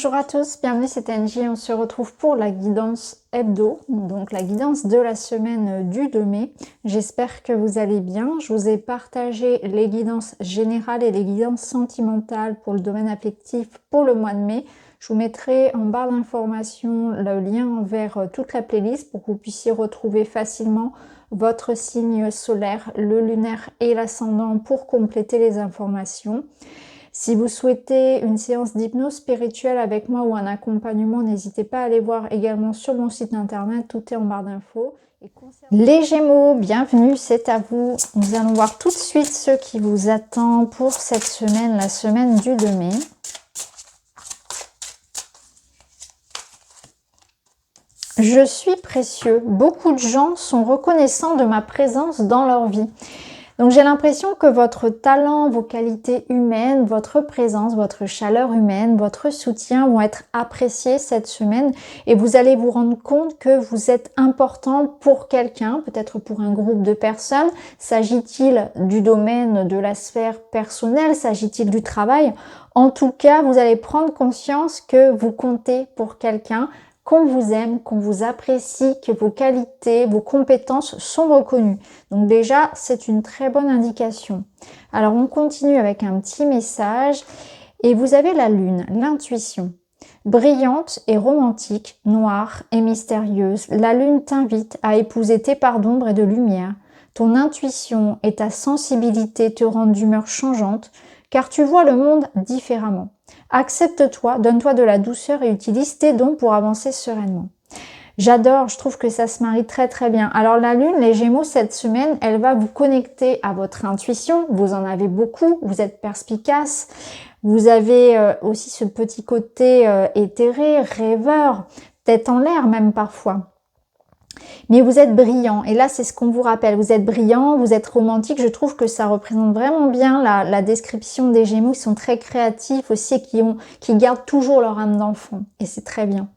Bonjour à tous, bienvenue, c'est Angie. On se retrouve pour la guidance hebdo, donc la guidance de la semaine du 2 mai. J'espère que vous allez bien. Je vous ai partagé les guidances générales et les guidances sentimentales pour le domaine affectif pour le mois de mai. Je vous mettrai en barre d'informations le lien vers toute la playlist pour que vous puissiez retrouver facilement votre signe solaire, le lunaire et l'ascendant pour compléter les informations. Si vous souhaitez une séance d'hypnose spirituelle avec moi ou un accompagnement, n'hésitez pas à aller voir également sur mon site internet, tout est en barre d'infos. Les Gémeaux, bienvenue, c'est à vous. Nous allons voir tout de suite ce qui vous attend pour cette semaine, la semaine du 2 mai. Je suis précieux. Beaucoup de gens sont reconnaissants de ma présence dans leur vie. Donc j'ai l'impression que votre talent, vos qualités humaines, votre présence, votre chaleur humaine, votre soutien vont être appréciés cette semaine et vous allez vous rendre compte que vous êtes important pour quelqu'un, peut-être pour un groupe de personnes. S'agit-il du domaine de la sphère personnelle? S'agit-il du travail? En tout cas, vous allez prendre conscience que vous comptez pour quelqu'un, qu'on vous aime, qu'on vous apprécie, que vos qualités, vos compétences sont reconnues. Donc déjà, c'est une très bonne indication. Alors, on continue avec un petit message. Et vous avez la lune, l'intuition. Brillante et romantique, noire et mystérieuse, la lune t'invite à épouser tes parts d'ombre et de lumière. Ton intuition et ta sensibilité te rendent d'humeur changeante, car tu vois le monde différemment. Accepte-toi, donne-toi de la douceur et utilise tes dons pour avancer sereinement. J'adore, je trouve que ça se marie très très bien. Alors la lune, les Gémeaux, cette semaine, elle va vous connecter à votre intuition. Vous en avez beaucoup, vous êtes perspicace. Vous avez aussi ce petit côté éthéré, rêveur, tête en l'air même parfois. Mais vous êtes brillant, et là c'est ce qu'on vous rappelle, vous êtes brillant, vous êtes romantique, je trouve que ça représente vraiment bien la description des Gémeaux, qui sont très créatifs aussi, et qui gardent toujours leur âme d'enfant, et c'est très bien.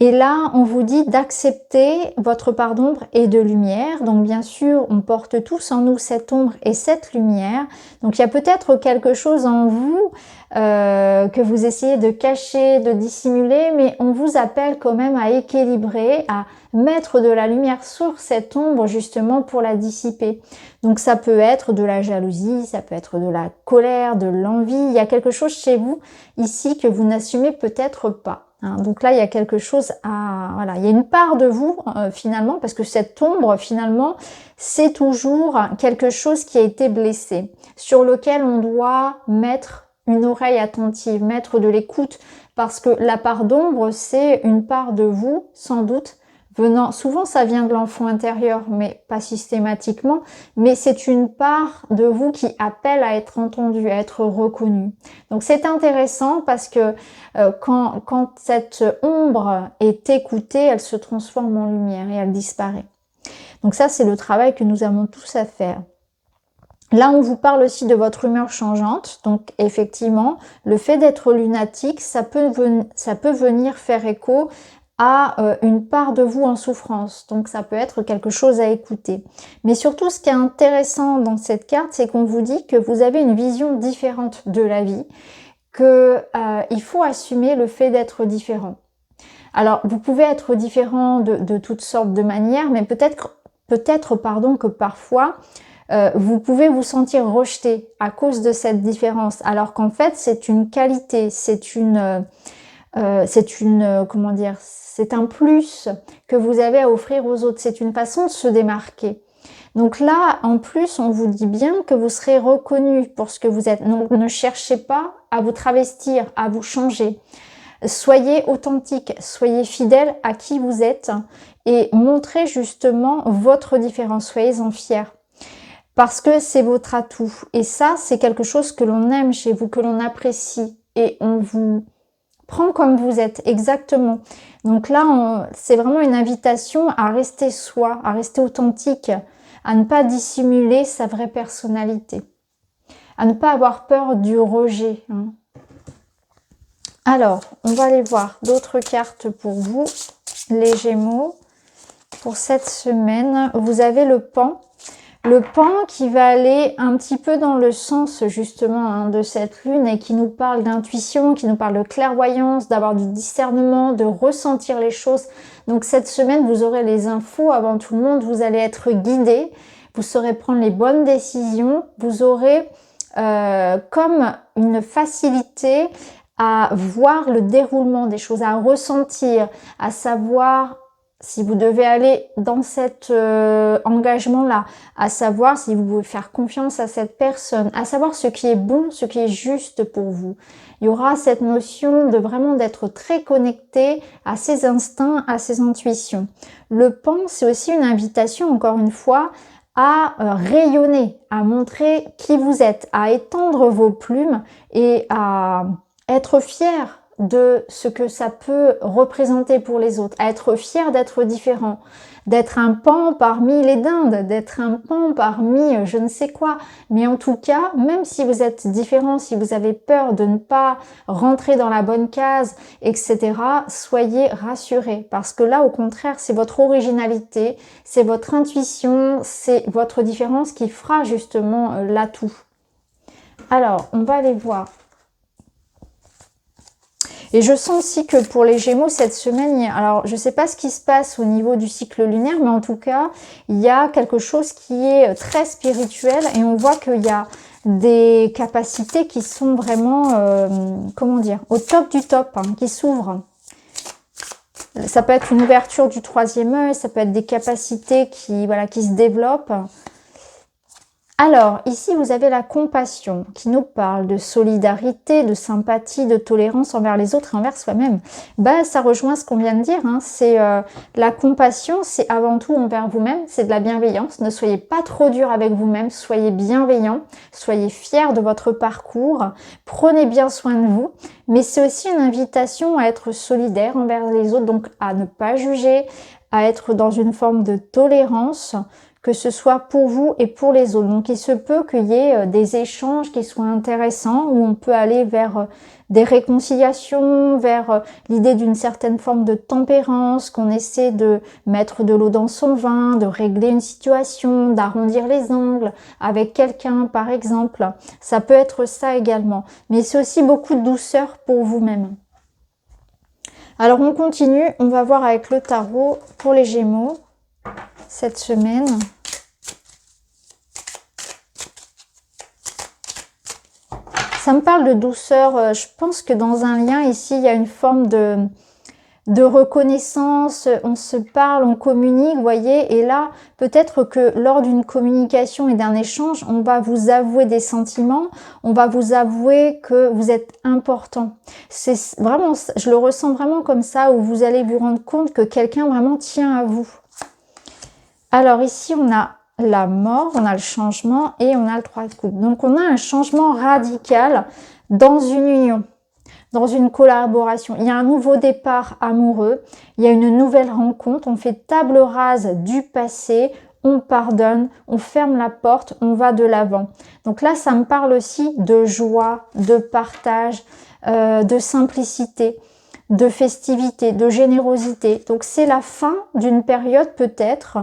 Et là, on vous dit d'accepter votre part d'ombre et de lumière. Donc bien sûr, on porte tous en nous cette ombre et cette lumière. Donc il y a peut-être quelque chose en vous que vous essayez de cacher, de dissimuler, mais on vous appelle quand même à équilibrer, à mettre de la lumière sur cette ombre justement pour la dissiper. Donc ça peut être de la jalousie, ça peut être de la colère, de l'envie. Il y a quelque chose chez vous ici que vous n'assumez peut-être pas. Donc là, il y a quelque chose à... Voilà, il y a une part de vous, finalement, parce que cette ombre, finalement, c'est toujours quelque chose qui a été blessé, sur lequel on doit mettre une oreille attentive, mettre de l'écoute, parce que la part d'ombre, c'est une part de vous, sans doute, venant... Souvent, ça vient de l'enfant intérieur, mais pas systématiquement, mais c'est une part de vous qui appelle à être entendue, à être reconnue. Donc c'est intéressant parce que quand cette ombre est écoutée, elle se transforme en lumière et elle disparaît. Donc ça, c'est le travail que nous avons tous à faire. Là, on vous parle aussi de votre humeur changeante. Donc effectivement, le fait d'être lunatique, ça peut venir faire écho à une part de vous en souffrance. Donc ça peut être quelque chose à écouter. Mais surtout, ce qui est intéressant dans cette carte, c'est qu'on vous dit que vous avez une vision différente de la vie, que il faut assumer le fait d'être différent. Alors, vous pouvez être différent de toutes sortes de manières, mais peut-être que parfois, vous pouvez vous sentir rejeté à cause de cette différence, alors qu'en fait, c'est une qualité, c'est comment dire, c'est un plus que vous avez à offrir aux autres, c'est une façon de se démarquer. Donc là, en plus, on vous dit bien que vous serez reconnu pour ce que vous êtes. Donc ne cherchez pas à vous travestir, à vous changer. Soyez authentique, soyez fidèle à qui vous êtes et montrez justement votre différence, soyez-en fiers. Parce que c'est votre atout. Et ça, c'est quelque chose que l'on aime chez vous, que l'on apprécie. Et on vous prend comme vous êtes, exactement. Donc là, c'est vraiment une invitation à rester soi, à rester authentique, à ne pas dissimuler sa vraie personnalité, à ne pas avoir peur du rejet. Alors, on va aller voir d'autres cartes pour vous, les Gémeaux. Pour cette semaine, vous avez le Pan. Le pan qui va aller un petit peu dans le sens justement de cette lune et qui nous parle d'intuition, qui nous parle de clairvoyance, d'avoir du discernement, de ressentir les choses. Donc cette semaine, vous aurez les infos avant tout le monde, vous allez être guidé, vous saurez prendre les bonnes décisions, vous aurez comme une facilité à voir le déroulement des choses, à ressentir, à savoir si vous devez aller dans cet engagement-là, à savoir si vous pouvez faire confiance à cette personne, à savoir ce qui est bon, ce qui est juste pour vous. Il y aura cette notion de vraiment d'être très connecté à ses instincts, à ses intuitions. Le pan, c'est aussi une invitation, encore une fois, à rayonner, à montrer qui vous êtes, à étendre vos plumes et à être fier de ce que ça peut représenter pour les autres, à être fier d'être différent, d'être un pan parmi les dindes, d'être un pan parmi je ne sais quoi. Mais en tout cas, même si vous êtes différent, si vous avez peur de ne pas rentrer dans la bonne case, etc., soyez rassurés. Parce que là, au contraire, c'est votre originalité, c'est votre intuition, c'est votre différence qui fera justement l'atout. Alors, on va aller voir. Et je sens aussi que pour les Gémeaux, cette semaine, alors je ne sais pas ce qui se passe au niveau du cycle lunaire, mais en tout cas, il y a quelque chose qui est très spirituel et on voit qu'il y a des capacités qui sont vraiment, comment dire, au top du top, hein, qui s'ouvrent. Ça peut être une ouverture du troisième œil, ça peut être des capacités qui, voilà, qui se développent. Alors, ici, vous avez la compassion qui nous parle de solidarité, de sympathie, de tolérance envers les autres et envers soi-même. Bah, ça rejoint ce qu'on vient de dire. Hein. C'est la compassion, c'est avant tout envers vous-même, c'est de la bienveillance. Ne soyez pas trop dur avec vous-même, soyez bienveillant, soyez fiers de votre parcours, prenez bien soin de vous. Mais c'est aussi une invitation à être solidaire envers les autres, donc à ne pas juger, à être dans une forme de tolérance, que ce soit pour vous et pour les autres. Donc il se peut qu'il y ait des échanges qui soient intéressants, où on peut aller vers des réconciliations, vers l'idée d'une certaine forme de tempérance, qu'on essaie de mettre de l'eau dans son vin, de régler une situation, d'arrondir les angles avec quelqu'un par exemple. Ça peut être ça également. Mais c'est aussi beaucoup de douceur pour vous-même. Alors on continue, on va voir avec le tarot pour les Gémeaux cette semaine. Ça me parle de douceur. Je pense que dans un lien ici, il y a une forme de reconnaissance. On se parle, on communique, vous voyez. Et là, peut-être que lors d'une communication et d'un échange, on va vous avouer des sentiments. On va vous avouer que vous êtes important. C'est vraiment, je le ressens vraiment comme ça, où vous allez vous rendre compte que quelqu'un vraiment tient à vous. Alors ici, on a la mort, on a le changement et on a le 3 de coupe. Donc on a un changement radical dans une union, dans une collaboration. Il y a un nouveau départ amoureux, il y a une nouvelle rencontre, on fait table rase du passé, on pardonne, on ferme la porte, on va de l'avant. Donc là, ça me parle aussi de joie, de partage, de simplicité, de festivité, de générosité. Donc c'est la fin d'une période peut-être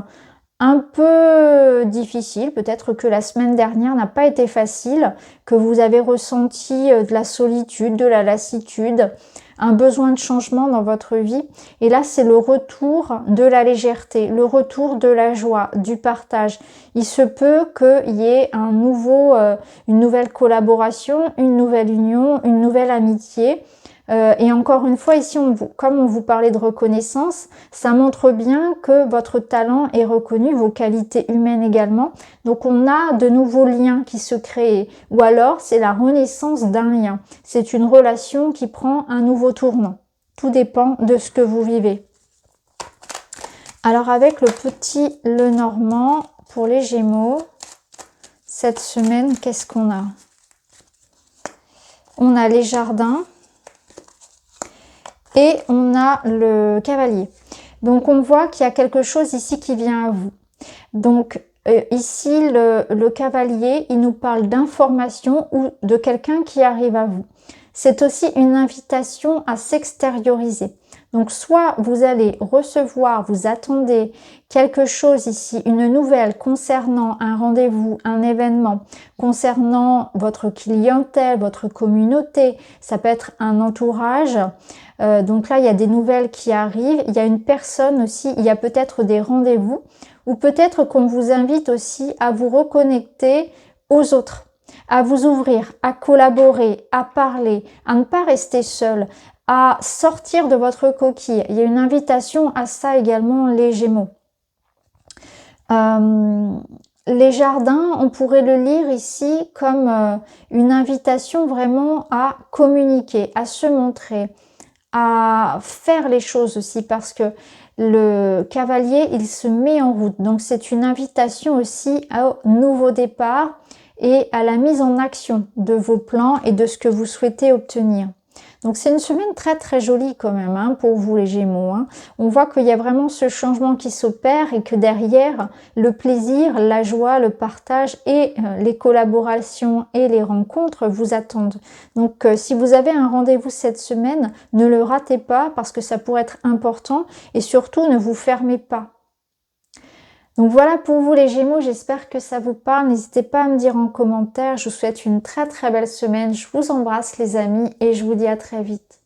un peu difficile, peut-être que la semaine dernière n'a pas été facile, que vous avez ressenti de la solitude, de la lassitude, un besoin de changement dans votre vie. Et là, c'est le retour de la légèreté, le retour de la joie, du partage. Il se peut qu'il y ait une nouvelle collaboration, une nouvelle union, une nouvelle amitié. Et encore une fois, ici, comme on vous parlait de reconnaissance, ça montre bien que votre talent est reconnu, vos qualités humaines également. Donc, on a de nouveaux liens qui se créent. Ou alors, c'est la renaissance d'un lien. C'est une relation qui prend un nouveau tournant. Tout dépend de ce que vous vivez. Alors, avec le petit Lenormand, pour les Gémeaux, cette semaine, qu'est-ce qu'on a? On a les jardins. Et on a le cavalier. Donc, on voit qu'il y a quelque chose ici qui vient à vous. Donc, ici, le cavalier, il nous parle d'information ou de quelqu'un qui arrive à vous. C'est aussi une invitation à s'extérioriser. Donc soit vous allez recevoir, vous attendez quelque chose ici, une nouvelle concernant un rendez-vous, un événement, concernant votre clientèle, votre communauté, ça peut être un entourage. Donc là, il y a des nouvelles qui arrivent, il y a une personne aussi, il y a peut-être des rendez-vous, ou peut-être qu'on vous invite aussi à vous reconnecter aux autres, à vous ouvrir, à collaborer, à parler, à ne pas rester seul, à sortir de votre coquille. Il y a une invitation à ça également, les Gémeaux. Les jardins, on pourrait le lire ici comme une invitation vraiment à communiquer, à se montrer, à faire les choses aussi, parce que le cavalier, il se met en route. Donc c'est une invitation aussi au nouveau départ et à la mise en action de vos plans et de ce que vous souhaitez obtenir. Donc c'est une semaine très très jolie quand même hein, pour vous les Gémeaux. Hein. On voit qu'il y a vraiment ce changement qui s'opère et que derrière, le plaisir, la joie, le partage et les collaborations et les rencontres vous attendent. Donc si vous avez un rendez-vous cette semaine, ne le ratez pas parce que ça pourrait être important et surtout ne vous fermez pas. Donc voilà pour vous les Gémeaux, j'espère que ça vous parle. N'hésitez pas à me dire en commentaire. Je vous souhaite une très très belle semaine. Je vous embrasse les amis et je vous dis à très vite.